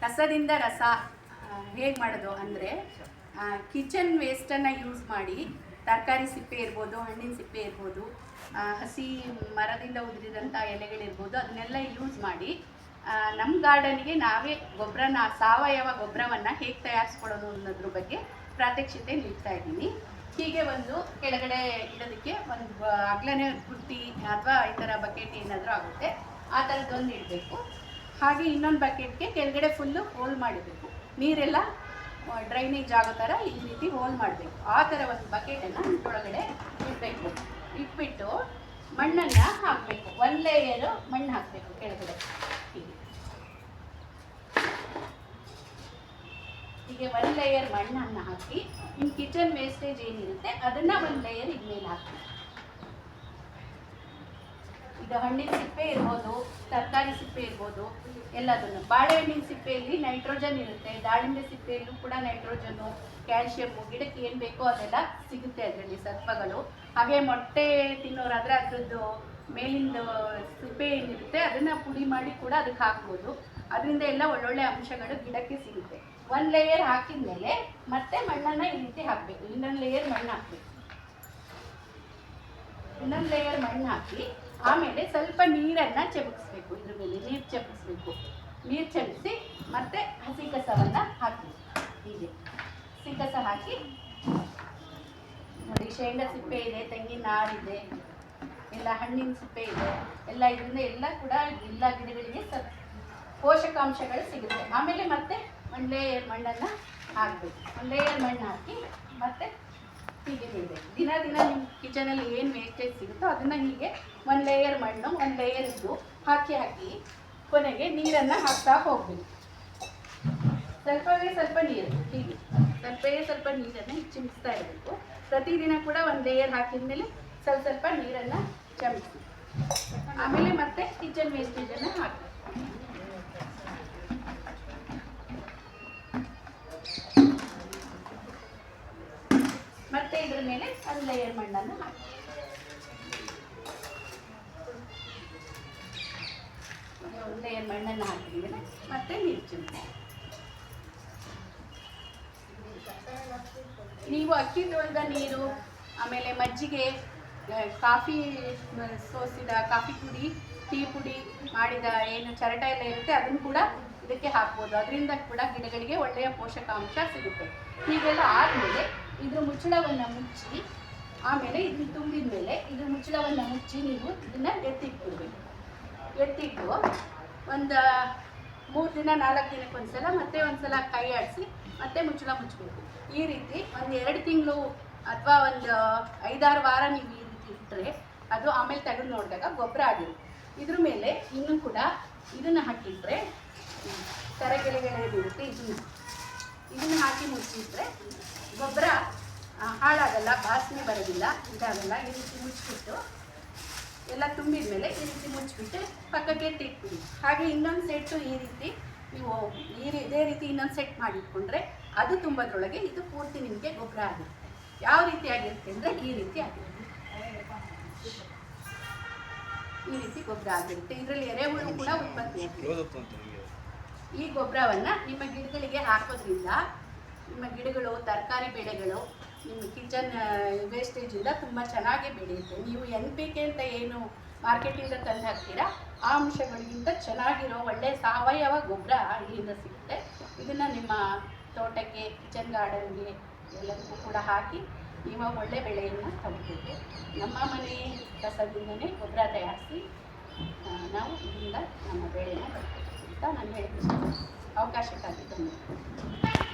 ಕಸದಿಂದ ರಸ ಹೇಗೆ ಮಾಡೋದು ಅಂದರೆ, ಕಿಚನ್ ವೇಸ್ಟನ್ನು ಯೂಸ್ ಮಾಡಿ ತರಕಾರಿ ಸಿಪ್ಪೆ ಇರ್ಬೋದು, ಹಣ್ಣಿನ ಸಿಪ್ಪೆ ಇರ್ಬೋದು, ಹಸಿ ಮರದಿಂದ ಉದುರಿದಂಥ ಎಲೆಗಳಿರ್ಬೋದು, ಅದನ್ನೆಲ್ಲ ಯೂಸ್ ಮಾಡಿ ನಮ್ಮ ಗಾರ್ಡನಿಗೆ ನಾವೇ ಸಾವಯವ ಗೊಬ್ಬರವನ್ನು ಹೇಗೆ ತಯಾರಿಸ್ಕೊಳ್ಳೋದು ಅನ್ನೋದ್ರ ಬಗ್ಗೆ ಪ್ರಾತ್ಯಕ್ಷಿತೆ ನೀಡ್ತಾ ಇದ್ದೀನಿ. ಹೀಗೆ ಒಂದು ಕೆಳಗಡೆ ಇಡೋದಕ್ಕೆ ಒಂದು ಅಗ್ಲನೇ ಬುಟ್ಟಿ ಅಥವಾ ಈ ಥರ ಬಕೆಟ್ ಏನಾದರೂ ಆಗುತ್ತೆ, ಆ ಥರದ್ದೊಂದು ಇಡಬೇಕು. ಹಾಗೆ ಇನ್ನೊಂದು ಬಕೆಟ್ಗೆ ಕೆಳಗಡೆ ಫುಲ್ಲು ಹೋಲ್ ಮಾಡಬೇಕು, ನೀರೆಲ್ಲ ಡ್ರೈನೇಜ್ ಆಗೋ ಥರ ಈ ರೀತಿ ಹೋಲ್ ಮಾಡಬೇಕು. ಆ ಥರ ಒಂದು ಬಕೆಟನ್ನು ಒಳಗಡೆ ಇಡಬೇಕು. ಇಟ್ಬಿಟ್ಟು ಮಣ್ಣನ್ನು ಹಾಕಬೇಕು, ಒಂದು ಲೇಯರು ಮಣ್ಣು ಹಾಕಬೇಕು ಕೆಳಗಡೆ. ಹೀಗೆ ಒಂದು ಲೇಯರ್ ಮಣ್ಣನ್ನು ಹಾಕಿ ನಿಮ್ಮ ಕಿಚನ್ ವೇಸ್ಟೇಜ್ ಏನಿರುತ್ತೆ ಅದನ್ನು ಒಂದು ಲೇಯರ್ ಇದ್ಮೇಲೆ ಹಾಕಿ. ಇದು ಹಣ್ಣಿನ ಸಿಪ್ಪೆ ಇರ್ಬೋದು, ತರಕಾರಿ ಸಿಪ್ಪೆ ಇರ್ಬೋದು, ಎಲ್ಲದನ್ನು. ಬಾಳೆಹಣ್ಣಿನ ಸಿಪ್ಪೆಯಲ್ಲಿ ನೈಟ್ರೋಜನ್ ಇರುತ್ತೆ, ದಾಳಿಂಬೆ ಸಿಪ್ಪೆಯಲ್ಲೂ ಕೂಡ ನೈಟ್ರೋಜನ್ನು, ಕ್ಯಾಲ್ಶಿಯಮ್ಮು, ಗಿಡಕ್ಕೆ ಏನು ಬೇಕೋ ಅದೆಲ್ಲ ಸಿಗುತ್ತೆ ಅದರಲ್ಲಿ, ಸತ್ವಗಳು. ಹಾಗೆ ಮೊಟ್ಟೆ ತಿನ್ನೋರಾದರೆ ಅದರದ್ದು ಮೇಲಿಂದ ಸಿಪ್ಪೆ ಏನಿರುತ್ತೆ ಅದನ್ನು ಪುಡಿ ಮಾಡಿ ಕೂಡ ಅದಕ್ಕೆ ಹಾಕ್ಬೋದು. ಅದರಿಂದ ಎಲ್ಲ ಒಳ್ಳೊಳ್ಳೆ ಅಂಶಗಳು ಗಿಡಕ್ಕೆ ಸಿಗುತ್ತೆ. ಒಂದು ಲೇಯರ್ ಹಾಕಿದ ಮೇಲೆ ಮತ್ತೆ ಮಣ್ಣನ್ನು ಈ ರೀತಿ ಹಾಕಬೇಕು. ಇನ್ನೊಂದು ಲೇಯರ್ ಮಣ್ಣು ಹಾಕಬೇಕು. ಇನ್ನೊಂದು ಲೇಯರ್ ಮಣ್ಣು ಹಾಕಿ ಆಮೇಲೆ ಸ್ವಲ್ಪ ನೀರನ್ನು ಚಮಕಿಸ್ಬೇಕು. ಇದ್ರ ಮೇಲೆ ನೀರು ಚಮಕಿಸ್ಬೇಕು. ನೀರು ಚಮಕಿಸಿ ಮತ್ತೆ ಹಸಿ ಕಸವನ್ನು ಹಾಕಿ. ಹೀಗೆ ಹಸಿ ಕಸ ಹಾಕಿ ನೋಡಿ, ಶೇಂಗಾ ಸಿಪ್ಪೆ ಇದೆ, ತೆಂಗಿನ ನಾರಿದೆ, ಎಲ್ಲ ಹಣ್ಣಿನ ಸಿಪ್ಪೆ ಇದೆ, ಎಲ್ಲ ಇದರಿಂದ ಎಲ್ಲ ಕೂಡ ಎಲ್ಲ ಗಿಡಗಳಿಗೆ ಪೋಷಕಾಂಶಗಳು ಸಿಗುತ್ತೆ. ಆಮೇಲೆ ಮತ್ತೆ ಒಂದು ಲೇಯರ್ ಮಣ್ಣನ್ನು ಹಾಕಬೇಕು. ಒಂದು ಲೇಯರ್ ಮಣ್ಣು ಹಾಕಿ ಮತ್ತೆ ಹೀಗೆ ಬಿಡಬೇಕು. ದಿನ ನಿಮ್ಮ ಕಿಚನಲ್ಲಿ ಏನು ವೇಸ್ಟೇಜ್ ಸಿಗುತ್ತೋ ಅದನ್ನು ಹೀಗೆ ಒಂದು ಲೇಯರ್ ಮಣ್ಣು, ಒಂದು ಲೇಯರ್ ಇದ್ದು ಹಾಕಿ ಕೊನೆಗೆ ನೀರನ್ನು ಹಾಕ್ತಾ ಹೋಗಬೇಕು. ಸ್ವಲ್ಪ ನೀರು, ಹೀಗೆ ಸ್ವಲ್ಪ ನೀರನ್ನು ಚಿಮಿಸ್ತಾ ಇರಬೇಕು. ಪ್ರತಿದಿನ ಕೂಡ ಒಂದು ಲೇಯರ್ ಹಾಕಿದ ಮೇಲೆ ಸ್ವಲ್ಪ ನೀರನ್ನು ಚಮಿಸಿ ಆಮೇಲೆ ಮತ್ತೆ ಕಿಚನ್ ವೇಸ್ಟೇಜನ್ನು ಹಾಕಿ. ಮತ್ತೆ ಇದ್ರ ಮೇಲೆ ಒಂದು ಲೇಯರ್ ಮಣ್ಣನ್ನು ಹಾಕಿ. ಒಂದು ಲೇಯರ್ ಮಣ್ಣನ್ನು ಹಾಕಿದ್ಮೇಲೆ ಮತ್ತೆ ನೀರು ಚಿಮಿಸಿ. ನೀವು ಅಕ್ಕಿ ತೊಳೆದ ನೀರು, ಆಮೇಲೆ ಮಜ್ಜಿಗೆ, ಕಾಫಿ ಸೋಸಿದ ಕಾಫಿ ಪುಡಿ, ಟೀ ಪುಡಿ ಮಾಡಿದ ಏನು ಚರಟ ಎಲ್ಲ ಇರುತ್ತೆ ಅದನ್ನು ಕೂಡ ಇದಕ್ಕೆ ಹಾಕ್ಬೋದು. ಅದರಿಂದ ಕೂಡ ಗಿಡಗಳಿಗೆ ಒಳ್ಳೆಯ ಪೋಷಕಾಂಶ ಸಿಗುತ್ತೆ. ಹೀಗೆಲ್ಲ ಆದಮೇಲೆ ಇದ್ರ ಮುಚ್ಚಳವನ್ನು ಮುಚ್ಚಿ, ಆಮೇಲೆ ಇದನ್ನು ತುಂಬಿದ ಮೇಲೆ ಇದ್ರ ಮುಚ್ಚಳವನ್ನು ಮುಚ್ಚಿ ನೀವು ಇದನ್ನು ಎತ್ತಿಟ್ಬಿಡ್ಬೇಕು. ಎತ್ತಿಟ್ಟು ಒಂದು 3 ದಿನ 4 ದಿನಕ್ಕೊಂದ್ಸಲ ಮತ್ತೆ ಒಂದ್ಸಲ ಕೈ ಆಡಿಸಿ ಮತ್ತೆ ಮುಚ್ಚಳ ಮುಚ್ಚಬೇಕು. ಈ ರೀತಿ ಒಂದು 2 ತಿಂಗಳು ಅಥವಾ ಒಂದು 5-6 ವಾರ ನೀವು ಈ ರೀತಿ ಇಟ್ಟರೆ ಅದು ಆಮೇಲೆ ತೆಗೆದು ನೋಡಿದಾಗ ಗೊಬ್ಬರ ಆಗಿರುತ್ತೆ. ಇದ್ರ ಮೇಲೆ ಇನ್ನೂ ಕೂಡ ಇದನ್ನು ಹಾಕಿಟ್ರೆ ತರಗೆಲೆಗಳಿರುತ್ತೆ, ಇದನ್ನು ಹಾಕಿ ಮುಚ್ಚಿಟ್ರೆ ಗೊಬ್ಬರ ಹಾಳಾಗಲ್ಲ, ವಾಸನೆ ಬರೋದಿಲ್ಲ, ಇದಾಗಲ್ಲ. ಈ ರೀತಿ ಮುಚ್ಚಿಬಿಟ್ಟು ಎಲ್ಲ ತುಂಬಿದ ಮೇಲೆ ಈ ರೀತಿ ಮುಚ್ಚಿಬಿಟ್ಟು ಪಕ್ಕಕ್ಕೆ ಇಟ್ಬಿಡಿ. ಹಾಗೆ ಇನ್ನೊಂದು ಸೆಟ್ಟು ಈ ರೀತಿ ನೀವು ಇದೇ ರೀತಿ ಇನ್ನೊಂದು ಸೆಟ್ ಮಾಡಿಟ್ಕೊಂಡ್ರೆ ಅದು ತುಂಬೋದ್ರೊಳಗೆ ಇದು ಪೂರ್ತಿ ನಿಮಗೆ ಗೊಬ್ಬರ ಆಗಿರುತ್ತೆ. ಯಾವ ರೀತಿ ಆಗಿರುತ್ತೆ ಅಂದರೆ ಈ ರೀತಿ ಆಗಿರುತ್ತೆ. ಈ ರೀತಿ ಗೊಬ್ಬರ ಆಗಿರುತ್ತೆ. ಇದರಲ್ಲಿ ಎರೆಹುಳು ಕೂಡ ಉತ್ಪತ್ತಿ ಆಗುತ್ತೆ. ಈ ಗೊಬ್ಬರವನ್ನು ನಿಮ್ಮ ಗಿಡಗಳಿಗೆ ಹಾಕೋದ್ರಿಂದ ನಿಮ್ಮ ಗಿಡಗಳು, ತರಕಾರಿ ಬೆಳೆಗಳು ನಿಮ್ಮ ಕಿಚನ್ ವೇಸ್ಟೇಜಿಂದ ತುಂಬ ಚೆನ್ನಾಗಿ ಬೆಳೆಯುತ್ತೆ. ನೀವು NPK ಅಂತ ಏನು ಮಾರ್ಕೆಟಿಂದ ತಂದು ಹಾಕ್ತೀರಾ ಆ ಅಂಶಗಳಿಗಿಂತ ಚೆನ್ನಾಗಿರೋ ಒಳ್ಳೆಯ ಸಾವಯವ ಗೊಬ್ಬರ ಇಲ್ಲಿಂದ ಸಿಗುತ್ತೆ. ಇದನ್ನು ನಿಮ್ಮ ತೋಟಕ್ಕೆ, ಕಿಚನ್ ಗಾರ್ಡನ್ಗೆ ಎಲ್ಲದಕ್ಕೂ ಕೂಡ ಹಾಕಿ ನೀವು ಒಳ್ಳೆ ಬೆಳೆಯನ್ನು ತಗೋಬೇಕು. ನಮ್ಮ ಮನೆ ಕಸದಿಂದನೇ ಗೊಬ್ಬರ ತಯಾರಿಸಿ ನಾವು ಇದರಿಂದ ನಮ್ಮ ಬೆಳೆಯನ್ನು ಬರ್ತೇವೆ ಅಂತ ನಾನು ಹೇಳ್ತೀನಿ. ಅವಕಾಶಕ್ಕಾಗಿ ಧನ್ಯವಾದ.